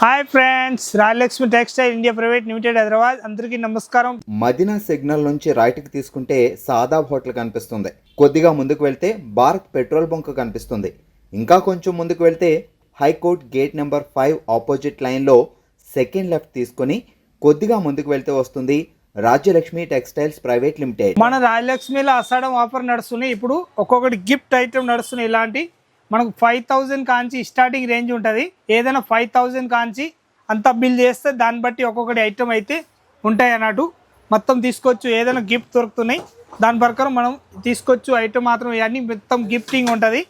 Hi friends, Rayalakshmi textile India private limited Hyderabad. అందరికీ నమస్కారం. Madina signal నుంచి రైట్కి తీసుకుంటే సాదాబ్ హోటల్ కనిపిస్తుంది. కొద్దిగా ముందుకు వెళ్తే భారత్ పెట్రోల్ బంక్ కనిపిస్తుంది. ఇంకా కొంచెం ముందుకు వెళ్తే హైకోర్ట్ గేట్ నెంబర్ 5 ఆపోజిట్ లైన్లో సెకండ్ లెఫ్ట్ తీసుకొని కొద్దిగా ముందుకు వెళ్తే వస్తుంది రాజ్యలక్ష్మి టెక్స్టైల్స్ ప్రైవేట్ లిమిటెడ్. మన రాయలక్ష్మిలో అసాడం ఆఫర్ నడుస్తున్నాయి. ఇప్పుడు ఒక్కొక్కటి గిఫ్ట్ ఐటమ్ నడుస్తున్నాయి. ఇలాంటి మనకు 5000 కాంచి స్టార్టింగ్ రేంజ్ ఉంటుంది. ఏదైనా 5000 కాంచి అంతా బిల్ చేస్తే దాన్ని బట్టి ఒక్కొక్కటి ఐటమ్ అయితే ఉంటాయి అన్నట్టు. మొత్తం తీసుకోవచ్చు. ఏదైనా గిఫ్ట్ దొరుకుతున్నాయి, దాని ప్రకారం మనం తీసుకోవచ్చు. ఐటమ్ మాత్రం ఇవన్నీ మొత్తం గిఫ్టింగ్ ఉంటుంది.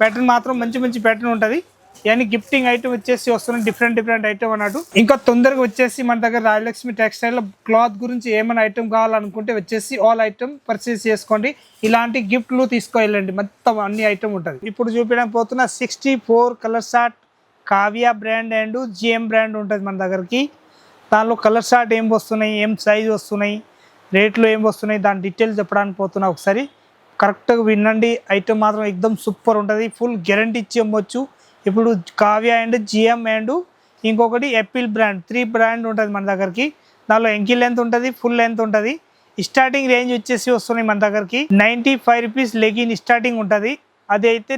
ప్యాటర్న్ మాత్రం మంచి మంచి ప్యాటర్న్ ఉంటుంది. ఇవన్నీ గిఫ్టింగ్ ఐటమ్ వచ్చేసి వస్తున్నాయి, డిఫరెంట్ ఐటమ్ అన్నట్టు. ఇంకా తొందరగా వచ్చేసి మన దగ్గర రాయలక్ష్మి టెక్స్టైల్లో క్లాత్ గురించి ఏమైనా ఐటమ్ కావాలనుకుంటే వచ్చేసి ఆల్ ఐటమ్ పర్చేస్ చేసుకోండి. ఇలాంటి గిఫ్ట్లు తీసుకెళ్ళండి, మొత్తం అన్ని ఐటమ్ ఉంటుంది. ఇప్పుడు చూపించడానికి పోతున్న 64 colour short Kavya brand and GM brand ఉంటుంది మన దగ్గరికి. దానిలో కలర్ షార్ట్ ఏం వస్తున్నాయి, ఏం సైజ్ వస్తున్నాయి, రేట్లు ఏం వస్తున్నాయి, దాని డీటెయిల్స్ చెప్పడానికి పోతున్నా. ఒకసారి కరెక్ట్గా వినండి. ఐటమ్ మాత్రం ఎక్దమ్ సూపర్ ఉంటుంది. ఫుల్ గ్యారంటీ ఇచ్చి అమ్మొచ్చు. ఇప్పుడు కావ్య అండ్ జిఎం అండ్ ఇంకొకటి ఎపిల్ బ్రాండ్ 3 బ్రాండ్ ఉంటుంది మన దగ్గరికి. దానిలో ఎంకీ లెంత్ ఉంటుంది, ఫుల్ లెంత్ ఉంటుంది. స్టార్టింగ్ రేంజ్ వచ్చేసి వస్తున్నాయి మన దగ్గరికి 95 రూపీస్ లెగిన్ స్టార్టింగ్ ఉంటుంది. అదైతే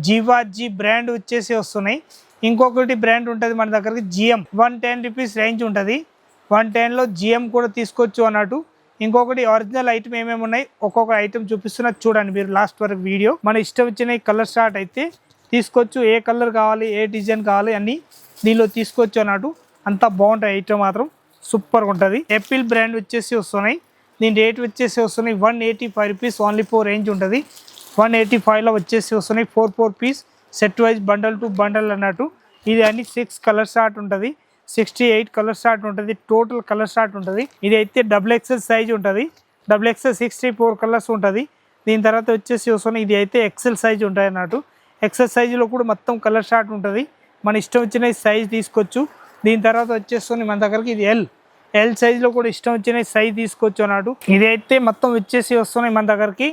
జీవాజీ బ్రాండ్ వచ్చేసి వస్తున్నాయి. ఇంకొకటి బ్రాండ్ ఉంటుంది మన దగ్గరికి జిఎం 110 రూపీస్ రేంజ్ ఉంటుంది. 110లో జిఎం కూడా తీసుకోవచ్చు అన్నట్టు. ఇంకొకటి ఒరిజినల్ ఐటమ్ ఏమేమి ఉన్నాయి ఒక్కొక్క ఐటమ్ చూపిస్తున్నా, చూడండి మీరు లాస్ట్ వరకు వీడియో. మన ఇష్టం వచ్చిన కలర్ షార్ట్ అయితే తీసుకోవచ్చు. ఏ కలర్ కావాలి, ఏ డిజైన్ కావాలి అన్నీ దీనిలో తీసుకోవచ్చు అన్నట్టు. అంతా బాగుంటాయి. ఐటమ్ మాత్రం సూపర్గా ఉంటుంది. ఎపిల్ బ్రాండ్ వచ్చేసి వస్తున్నాయి. దీని రేట్ వచ్చేసి వస్తున్నాయి 185 రూపీస్ ఓన్లీ 4 రేంజ్ ఉంటుంది. 185లో వచ్చేసి వస్తున్నాయి 4 piece set wise bundle to bundle అన్నట్టు. ఇది అన్ని 6 కలర్ షార్ట్ ఉంటుంది, 68 కలర్ షార్ట్ ఉంటుంది, టోటల్ కలర్ షార్ట్ ఉంటుంది. ఇది అయితే XXL సైజ్ ఉంటుంది. XXL 64 కలర్స్ ఉంటుంది. దీని తర్వాత వచ్చేసి వస్తున్నాయి ఇది అయితే ఎక్సెల్ సైజ్ ఉంటుంది అన్నట్టు. ఎక్సెల్ సైజులో కూడా మొత్తం కలర్ షార్ట్ ఉంటుంది. మన ఇష్టం వచ్చిన సైజ్ తీసుకోవచ్చు. దీని తర్వాత వచ్చేస్తుంది మన దగ్గరికి ఇది ఎల్ సైజులో కూడా ఇష్టం వచ్చిన సైజ్ తీసుకోవచ్చు అన్నట్టు. ఇదైతే మొత్తం వచ్చేసి వస్తున్నాయి మన దగ్గరికి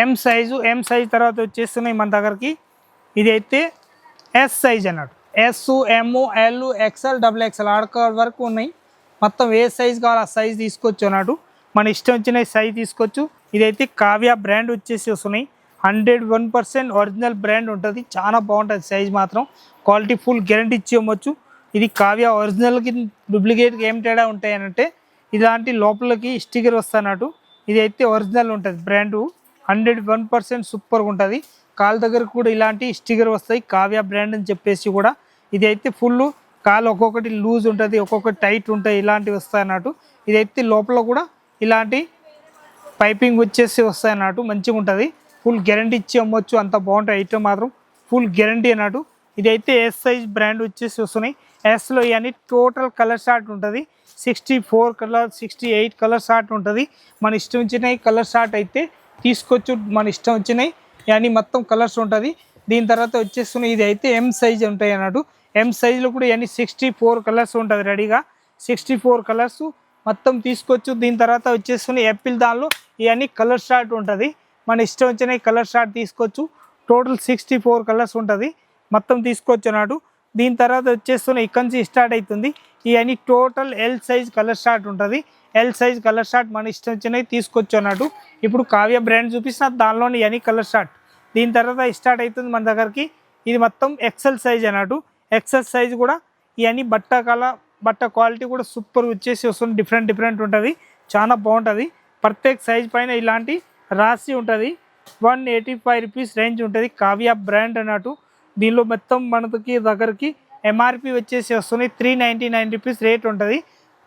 ఎం సైజు తర్వాత వచ్చేస్తున్నాయి మన దగ్గరికి. ఇదైతే ఎస్ సైజ్ అన్నట్టు. ఎస్, ఎమ్, ఎల్, XL, XXL ఆడక వరకు ఉన్నాయి. మొత్తం ఏ సైజ్ కావాలి ఆ సైజ్ తీసుకోవచ్చు అన్నట్టు. మన ఇష్టం వచ్చిన సైజ్ తీసుకోవచ్చు. ఇదైతే కావ్య బ్రాండ్ వచ్చేసి వస్తున్నాయి. 101% ఒరిజినల్ బ్రాండ్ ఉంటుంది. చాలా బాగుంటుంది. సైజ్ మాత్రం క్వాలిటీ ఫుల్ గ్యారంటీ ఇచ్చి ఇవ్వచ్చు. ఇది కావ్య ఒరిజినల్కి డూప్లికేట్కి ఏం తేడా ఉంటాయి అంటే ఇలాంటి లోపలికి స్టిక్కర్ వస్తున్నట్టు. ఇది అయితే ఒరిజినల్ ఉంటుంది. బ్రాండు 101% సూపర్గా ఉంటుంది. కాలు దగ్గర కూడా ఇలాంటి స్టిక్కర్ వస్తాయి కావ్య బ్రాండ్ అని చెప్పేసి కూడా. ఇది అయితే ఫుల్ కాలు ఒక్కొక్కటి లూజ్ ఉంటుంది, ఒక్కొక్కటి టైట్ ఉంటాయి, ఇలాంటివి వస్తాయి అన్నట్టు. ఇదైతే లోపల కూడా ఇలాంటి పైపింగ్ వచ్చేసి వస్తాయి అన్నట్టు. మంచిగా ఉంటుంది. ఫుల్ గ్యారంటీ ఇచ్చి అమ్మొచ్చు. అంత బాగుంటాయి. ఐటమ్ మాత్రం ఫుల్ గ్యారంటీ అన్నట్టు. ఇదైతే ఎస్ సైజ్ బ్రాండ్ వచ్చేసి వస్తున్నాయి. ఎస్లో ఇవన్నీ టోటల్ కలర్ షార్ట్ ఉంటుంది. 64 కలర్, 68 కలర్ షార్ట్ ఉంటుంది. మన ఇష్టం వచ్చినాయి కలర్ షార్ట్ అయితే తీసుకోవచ్చు. మన ఇష్టం వచ్చినాయి ఇవన్నీ మొత్తం కలర్స్ ఉంటుంది. దీని తర్వాత వచ్చేస్తున్నాయి ఇది అయితే ఎం సైజ్ ఉంటాయి అన్నట్టు. ఎం సైజులో కూడా ఇవన్నీ 64 కలర్స్ ఉంటుంది రెడీగా. 64 కలర్స్ మొత్తం తీసుకోవచ్చు. దీని తర్వాత వచ్చేస్తున్నాయి ఎపిల్, దానిలో ఇవన్నీ కలర్ షార్ట్ ఉంటుంది. మన ఇష్టం వచ్చిన కలర్ షార్ట్ తీసుకోవచ్చు. టోటల్ 64 కలర్స్ ఉంటుంది. మొత్తం తీసుకోవచ్చు అన్నట్టు. దీని తర్వాత వచ్చేస్తున్నాయి ఇక్కడి నుంచి స్టార్ట్ అవుతుంది. ఇవన్నీ total L size colour short ఉంటుంది. ఎల్ సైజ్ కలర్ షార్ట్ మన ఇష్టం వచ్చినవి తీసుకోవచ్చు అన్నట్టు. ఇప్పుడు కావ్య బ్రాండ్ చూపిస్తున్నా, దానిలోని ఇవన్నీ కలర్ షార్ట్. దీని తర్వాత స్టార్ట్ అవుతుంది మన దగ్గరికి ఇది మొత్తం ఎక్సెల్ సైజ్ అన్నట్టు. ఎక్సెల్ సైజ్ కూడా ఇవన్నీ బట్ట క్వాలిటీ కూడా సూపర్ వచ్చేసి వస్తుంది. డిఫరెంట్ ఉంటుంది. చాలా బాగుంటుంది. ప్రత్యేక సైజ్ పైన ఇలాంటి రాసి ఉంటుంది. 185 రూపీస్ రేంజ్ ఉంటుంది. కావ్య బ్రాండ్ అన్నట్టు. దీనిలో మొత్తం మనకి దగ్గరికి ఎంఆర్పి వచ్చేసి వస్తున్నాయి 399 రూపీస్ రేట్ ఉంటుంది.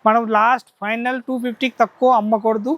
మనం లాస్ట్ ఫైనల్ 250కి తక్కువ అమ్మకూడదు.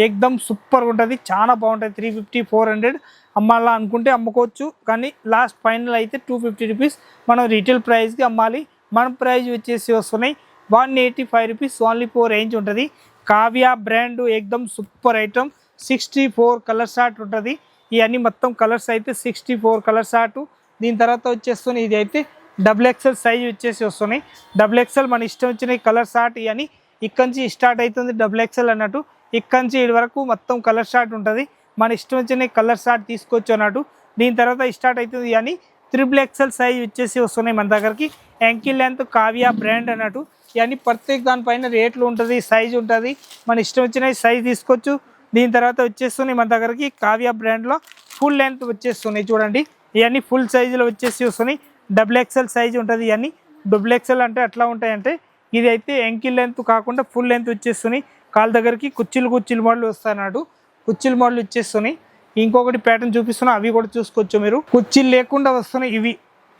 ఎక్దమ్ సూపర్గా ఉంటుంది. చాలా బాగుంటుంది. 350, 400 అమ్మాలా అనుకుంటే అమ్ముకోవచ్చు. కానీ లాస్ట్ ఫైనల్ అయితే 250 రూపీస్ మనం రీటైల్ ప్రైస్కి అమ్మాలి. మన ప్రైస్ వచ్చేసి వస్తున్నాయి 185 రూపీస్ ఓన్లీ 4 రేంజ్ ఉంటుంది. కావ్య బ్రాండ్ ఎక్దమ్ సూపర్ ఐటమ్. 64 కలర్ షార్ట్ ఉంటుంది. ఇవన్నీ మొత్తం కలర్స్ అయితే 64 కలర్ షార్ట్. దీని తర్వాత వచ్చేస్తున్నాయి ఇది అయితే XXL సైజ్ వచ్చేసి వస్తున్నాయి. XXL మన ఇష్టం వచ్చిన కలర్ షార్ట్. ఇవన్నీ ఇక్కడి నుంచి స్టార్ట్ అవుతుంది XXL అన్నట్టు. ఇక్కడి నుంచి ఇది వరకు మొత్తం కలర్ షార్ట్ ఉంటుంది. మన ఇష్టం వచ్చిన కలర్ షార్ట్ తీసుకోవచ్చు అన్నట్టు. దీని తర్వాత స్టార్ట్ అవుతుంది ఇవన్నీ XXL సైజ్ వచ్చేసి వస్తున్నాయి మన దగ్గరికి. యాంకిల్ లెంత్ కావ్య బ్రాండ్ అన్నట్టు. ఇవన్నీ ప్రత్యేక దానిపైన రేట్లు ఉంటుంది, సైజ్ ఉంటుంది, మన ఇష్టం వచ్చిన సైజ్ తీసుకోవచ్చు. దీని తర్వాత వచ్చేస్తున్నాయి మన దగ్గరికి కావ్య బ్రాండ్లో ఫుల్ లెంత్ వచ్చేస్తున్నాయి చూడండి. ఇవన్నీ ఫుల్ సైజులో వచ్చేసి వస్తున్నాయి. XXL సైజ్ ఉంటుంది. ఇవన్నీ XXL అంటే అట్లా ఉంటాయంటే ఇది అయితే యాంకిల్ లెంత్ కాకుండా ఫుల్ లెంత్ వచ్చేస్తున్నాయి. కాళ్ళ దగ్గరికి కుర్చీలు మోడల్ వస్తాయన్నాడు. కుర్చీలు మోడల్ వచ్చేస్తున్నాయి. ఇంకొకటి ప్యాటర్న్ చూపిస్తున్నా, అవి కూడా చూసుకోవచ్చు మీరు. కుర్చీలు లేకుండా వస్తున్నాయి ఇవి.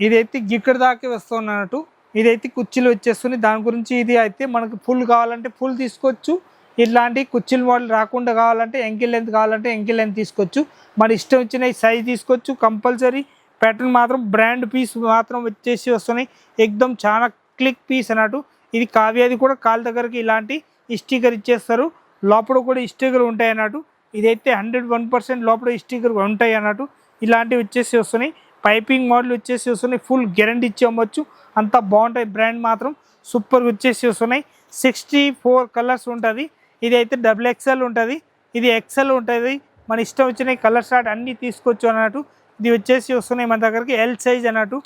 ఇదైతే ఇక్కడ దాకే వస్తున్నట్టు. ఇదైతే కుర్చీలు వచ్చేస్తున్నాయి. దాని గురించి ఇది అయితే మనకు ఫుల్ కావాలంటే ఫుల్ తీసుకోవచ్చు. ఇట్లాంటి కుర్చీల మోడల్ రాకుండా కావాలంటే యాంకిల్ లెంత్ కావాలంటే యాంకిల్ లెంత్ తీసుకోవచ్చు. మన ఇష్టం వచ్చిన సైజ్ తీసుకోవచ్చు. కంపల్సరీ ప్యాటర్న్ మాత్రం బ్రాండ్ పీస్ మాత్రం వచ్చేసి వస్తున్నాయి. ఎక్దమ్ చాలా క్లిక్ పీస్ అన్నట్టు. ఇది కావ్యాది కూడా కాళ్ళ దగ్గరికి ఇలాంటి స్టిక్కర్ ఇచ్చేస్తారు. లోపల కూడా స్టిక్కర్ ఉంటాయి అన్నట్టు. ఇదైతే 101% లోపల స్టిక్కర్ ఉంటాయి అన్నట్టు. ఇలాంటివి వచ్చేసి వస్తున్నాయి. పైపింగ్ మోడల్ వచ్చేసి వస్తున్నాయి. ఫుల్ గ్యారెంటీ ఇచ్చి అమ్మొచ్చు. అంతా బాగుంటాయి. బ్రాండ్ మాత్రం సూపర్గా వచ్చేసి వస్తున్నాయి. 64 కలర్స్ ఉంటుంది. ఇదైతే XXL ఉంటుంది. ఇది XL ఉంటుంది. మన ఇష్టం వచ్చిన కలర్ షార్ట్ అన్నీ తీసుకోవచ్చు అన్నట్టు. ఇది వచ్చేసి వస్తున్నాయి మన దగ్గరికి ఎల్ సైజ్ అన్నట్టు.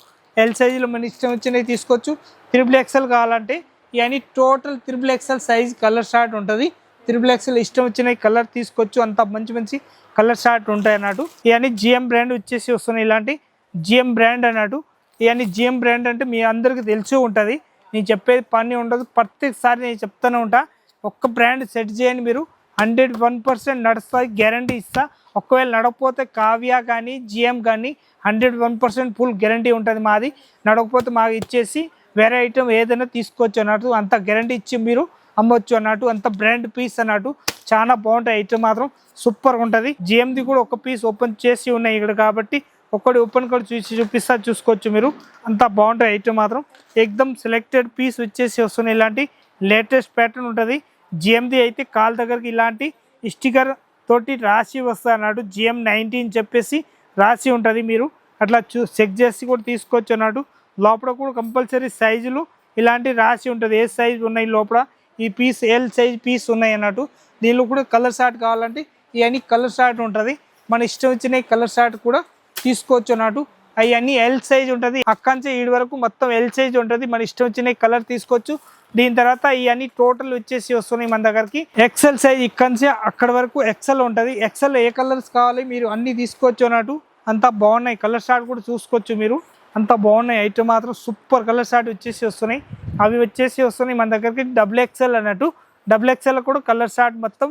ఎల్ సైజులో మన ఇష్టం వచ్చినవి తీసుకోవచ్చు. XXL కావాలంటే ఇవన్నీ total XXL size colour short ఉంటుంది. XXL ఇష్టం వచ్చిన కలర్ తీసుకోవచ్చు. అంత మంచి కలర్ షార్ట్ ఉంటాయి అన్నట్టు. ఇవన్నీ GM బ్రాండ్ వచ్చేసి వస్తున్నాయి. ఇలాంటి GM బ్రాండ్ అన్నట్టు. ఇవన్నీ GM బ్రాండ్ అంటే మీ అందరికీ తెలిసి ఉంటుంది. నేను చెప్పేది పని ఉండదు. ప్రతిసారి నేను చెప్తూనే ఉంటా. ఒక్క బ్రాండ్ సెట్ చేయండి మీరు, 101% నడుస్తుంది, గ్యారంటీ ఇస్తా. ఒకవేళ నడకపోతే కావ్య కానీ GM కానీ 101% ఫుల్ గ్యారంటీ ఉంటుంది మాది. నడకపోతే మాకు ఇచ్చేసి వేరే ఐటమ్ ఏదైనా తీసుకోవచ్చు అన్నట్టు. అంత గ్యారంటీ ఇచ్చి మీరు అమ్మొచ్చు అన్నట్టు. అంత బ్రాండ్ పీస్ అన్నట్టు. చాలా బాగుంటాయి. ఐటమ్ మాత్రం సూపర్గా ఉంటుంది. GMది కూడా ఒక పీస్ ఓపెన్ చేసి ఉన్నాయి ఇక్కడ కాబట్టి ఒక్కటి ఓపెన్ కూడా చూపిస్తా, చూసుకోవచ్చు మీరు. అంత బాగుంటాయి. ఐటమ్ మాత్రం ఎక్దమ్ సెలెక్టెడ్ పీస్ వచ్చేసి వస్తున్నాయి. ఇలాంటి లేటెస్ట్ ప్యాటర్న్ ఉంటుంది. GMది అయితే కాళ్ళ దగ్గరికి ఇలాంటి స్టిక్కర్ తోటి రాసి వస్తుంది అన్నట్టు. GM19 చెప్పేసి రాసి ఉంటుంది. మీరు అట్లా చెక్ చేసి కూడా తీసుకోవచ్చు అన్నట్టు. లోపల కూడా కంపల్సరీ సైజులు ఇలాంటి రాసి ఉంటుంది. ఏ సైజు ఉన్నాయి లోపల. ఈ పీస్ ఎల్ సైజ్ పీస్ ఉన్నాయి అన్నట్టు. దీనిలో కూడా కలర్ షార్ట్ కావాలంటే ఇవన్నీ కలర్ షార్ట్ ఉంటుంది. మన ఇష్టం వచ్చిన కలర్ షార్ట్ కూడా తీసుకోవచ్చు అన్నట్టు. అవన్నీ ఎల్ సైజ్ ఉంటుంది. అక్కడి ఈడి వరకు మొత్తం ఎల్ సైజ్ ఉంటుంది. మన ఇష్టం వచ్చిన కలర్ తీసుకోవచ్చు. దీని తర్వాత ఇవన్నీ టోటల్ వచ్చేసి వస్తున్నాయి మన దగ్గరికి. XL సైజ్ ఇక్కడి నుంచి అక్కడ వరకు XL ఉంటుంది. XL ఏ కలర్స్ కావాలి మీరు అన్నీ తీసుకోవచ్చు అన్నట్టు. అంతా బాగున్నాయి. కలర్ షార్ట్ కూడా చూసుకోవచ్చు మీరు. అంత బాగున్నాయి. ఐటమ్ మాత్రం సూపర్ కలర్ షార్ట్ వచ్చేసి వస్తున్నాయి. అవి వచ్చేసి వస్తున్నాయి మన దగ్గరికి XXL అన్నట్టు. XXL కూడా కలర్ షార్ట్ మొత్తం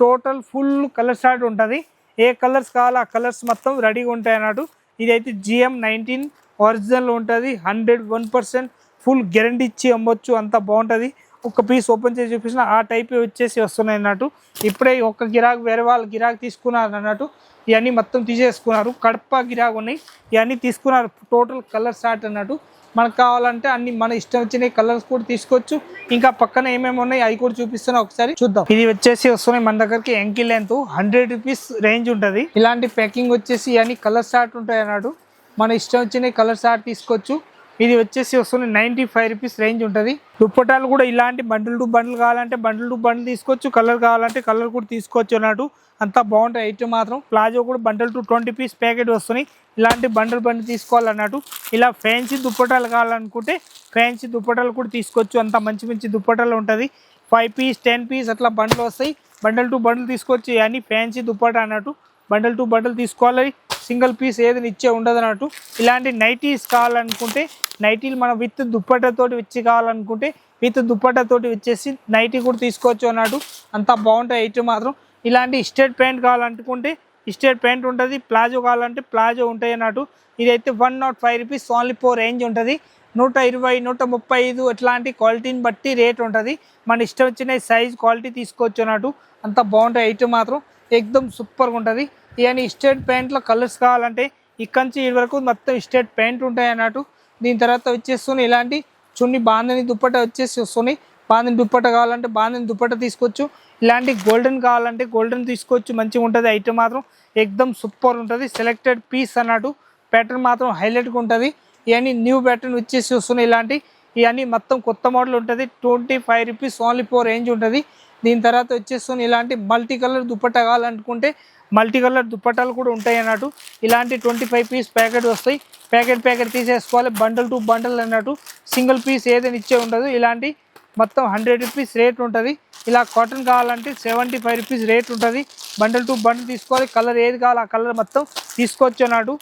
టోటల్ ఫుల్ కలర్ షార్ట్ ఉంటుంది. ఏ కలర్స్ కావాలో ఆ కలర్స్ మొత్తం రెడీగా ఉంటాయి అన్నట్టు. ఇదైతే GM19 ఒరిజినల్ ఉంటుంది. 101% ఫుల్ గ్యారంటీ ఇచ్చి అమ్మొచ్చు. అంత బాగుంటుంది. ఒక పీస్ ఓపెన్ చేసి చూపించిన ఆ టైప్ వచ్చేసి వస్తున్నాయి అన్నట్టు. ఇప్పుడే ఒక గిరాకు వేరే వాళ్ళు గిరాకు తీసుకున్నారు అన్నట్టు. ఇవన్నీ మొత్తం తీసేసుకున్నారు. కడప గిరాకు ఉన్నాయి. ఇవన్నీ తీసుకున్నారు. టోటల్ కలర్ షార్ట్ అన్నట్టు. మనకు కావాలంటే అన్ని మన ఇష్టం వచ్చిన కలర్స్ కూడా తీసుకోవచ్చు. ఇంకా పక్కన ఏమేమి ఉన్నాయి అవి కూడా చూపిస్తున్నా, ఒకసారి చూద్దాం. ఇది వచ్చేసి వస్తున్నాయి మన దగ్గరికి యాంకిల్ లెంత్ 100 రూపీస్ రేంజ్ ఉంటుంది. ఇలాంటి ప్యాకింగ్ వచ్చేసి ఇవన్నీ కలర్ షార్ట్ ఉంటాయి అన్నట్టు. మన ఇష్టం వచ్చిన కలర్ షార్ట్ తీసుకోవచ్చు. ఇది వచ్చేసి వస్తుంది 95 రూపీస్ రేంజ్ ఉంటుంది. దుప్పటాలు కూడా ఇలాంటి బండిల్ టు బండిల్ కావాలంటే బండిల్ టు బండిల్ తీసుకోవచ్చు. కలర్ కావాలంటే కలర్ కూడా తీసుకోవచ్చు అన్నట్టు. అంతా బాగుంటాయి. ఐటమ్ మాత్రం ప్లాజో కూడా బండిల్ టు 20 పీస్ ప్యాకెట్ వస్తున్నాయి. ఇలాంటి బండిల్ తీసుకోవాలన్నట్టు. ఇలా ఫ్యాన్సీ దుప్పటాలు కావాలనుకుంటే ఫ్యాన్సీ దుప్పటాలు కూడా తీసుకోవచ్చు. అంత మంచి దుప్పటాలు ఉంటుంది. 5 పీస్ 10 పీస్ అట్లా బండ్లు వస్తాయి. బండిల్ టు బండిల్ తీసుకోవచ్చు. ఇవన్నీ ఫ్యాన్సీ దుప్పటా అన్నట్టు. బండిల్ టు బండిల్ తీసుకోవాలి. సింగిల్ పీస్ ఏదైనా ఇచ్చే ఉండదు అన్నట్టు. ఇలాంటి నైటీస్ కావాలనుకుంటే నైటీలు మనం విత్ దుప్పటాతోటి ఇచ్చి కావాలనుకుంటే విత్ దుప్పటాతోటి వచ్చేసి నైటీ కూడా తీసుకోవచ్చు అన్నట్టు. అంతా బాగుంటాయి. ఐటమ్ మాత్రం ఇలాంటి స్ట్రేట్ ప్యాంట్ కావాలనుకుంటే స్ట్రేట్ ప్యాంట్ ఉంటుంది. ప్లాజో కావాలంటే ప్లాజో ఉంటాయి అన్నట్టు. ఇదైతే 105 రూపీస్ ఓన్లీ 4 రేంజ్ ఉంటుంది. 120 135 ఇట్లాంటి క్వాలిటీని బట్టి రేట్ ఉంటుంది. మన ఇష్టం వచ్చిన సైజ్ క్వాలిటీ తీసుకోవచ్చు అన్నట్టు. అంత బాగుంటాయి. ఐటమ్ మాత్రం ఎక్దమ్ సూపర్గా ఉంటుంది. ఇవన్నీ స్ట్రేట్ ప్యాంట్లో కలర్స్ కావాలంటే ఇక్కడి నుంచి ఈ వరకు మొత్తం స్ట్రేట్ ప్యాంట్ ఉంటాయి అన్నట్టు. దీని తర్వాత వచ్చేస్తుంది ఇలాంటి చున్ని బాందని దుప్పట వచ్చేసి వస్తున్నాయి. బాందని దుప్పట కావాలంటే బాందని దుప్పట తీసుకోవచ్చు. ఇలాంటి గోల్డెన్ కావాలంటే గోల్డెన్ తీసుకోవచ్చు. మంచిగా ఉంటుంది. ఐటమ్ మాత్రం ఎక్దమ్ సూపర్ ఉంటుంది. సెలెక్టెడ్ పీస్ అన్నట్టు. ప్యాటర్న్ మాత్రం హైలైట్గా ఉంటుంది. ఇవన్నీ న్యూ ప్యాటర్న్ వచ్చేసి వస్తున్నాయి. ఇవన్నీ మొత్తం కొత్త మోడల్ ఉంటుంది. 25 రూపీస్ ఓన్లీ 4 రేంజ్ ఉంటుంది. దీని తర్వాత వచ్చేస్తుంది ఇలాంటి మల్టీ కలర్ దుప్పట్ట కావాలనుకుంటే మల్టీ కలర్ దుప్పటాలు కూడా ఉంటాయి అన్నట్టు. ఇలాంటి 25 పీస్ ప్యాకెట్ వస్తాయి. ప్యాకెట్ తీసేసుకోవాలి, బండల్ టు బండల్ అన్నట్టు. సింగిల్ పీస్ ఏదైనా ఇచ్చే ఉండదు. ఇలాంటి మొత్తం 100 రూపీస్ రేట్ ఉంటుంది. ఇలా కాటన్ కావాలంటే 75 రూపీస్ రేట్ ఉంటుంది. బండల్ టు బండల్ తీసుకోవాలి. కలర్ ఏది కావాలి ఆ కలర్ మొత్తం తీసుకోవచ్చు అన్నట్టు.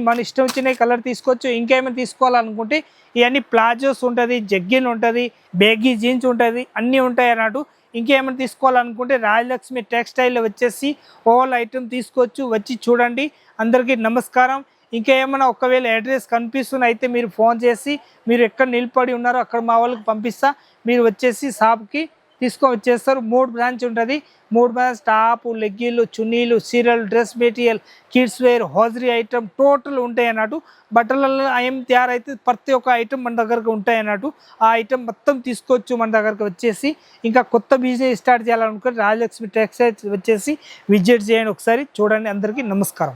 మన ఇష్టం వచ్చిన కలర్ తీసుకోవచ్చు. ఇంకేమైనా తీసుకోవాలనుకుంటే ఇవన్నీ ప్లాజోస్ ఉంటుంది, జగ్గిన్ ఉంటుంది, బేగీ జీన్స్ ఉంటుంది, అన్నీ ఉంటాయి అన్నట్టు. ఇంకేమైనా తీసుకోవాలనుకుంటే రాజలక్ష్మి టెక్స్టైల్లో వచ్చేసి ఆల్ ఐటమ్ తీసుకోవచ్చు. వచ్చి చూడండి. అందరికీ నమస్కారం. ఇంకా ఏమైనా ఒకవేళ అడ్రస్ కనిపిస్తున్న అయితే మీరు ఫోన్ చేసి మీరు ఎక్కడ నిలబడి ఉన్నారో అక్కడ మా వాళ్ళకి పంపిస్తా. మీరు వచ్చేసి షాప్కి తీసుకొని వచ్చేస్తారు. 3 బ్రాంచ్ ఉంటుంది. 3 బ్రాంచ్ టాపు, లెగ్గిన్లు, చున్నీలు, serial, dress material, kids wear, hosiery item total ఉంటాయి అన్నట్టు. బట్టలలో ఏం తయారైతే ప్రతి ఒక్క ఐటమ్ మన దగ్గరకు ఉంటాయి అన్నట్టు. ఆ ఐటమ్ మొత్తం తీసుకోవచ్చు మన దగ్గరకు వచ్చేసి. ఇంకా కొత్త బిజినెస్ స్టార్ట్ చేయాలనుకుంటే రాజలక్ష్మి టెక్స్టైల్స్ వచ్చేసి విజిట్ చేయండి. ఒకసారి చూడండి. అందరికీ నమస్కారం.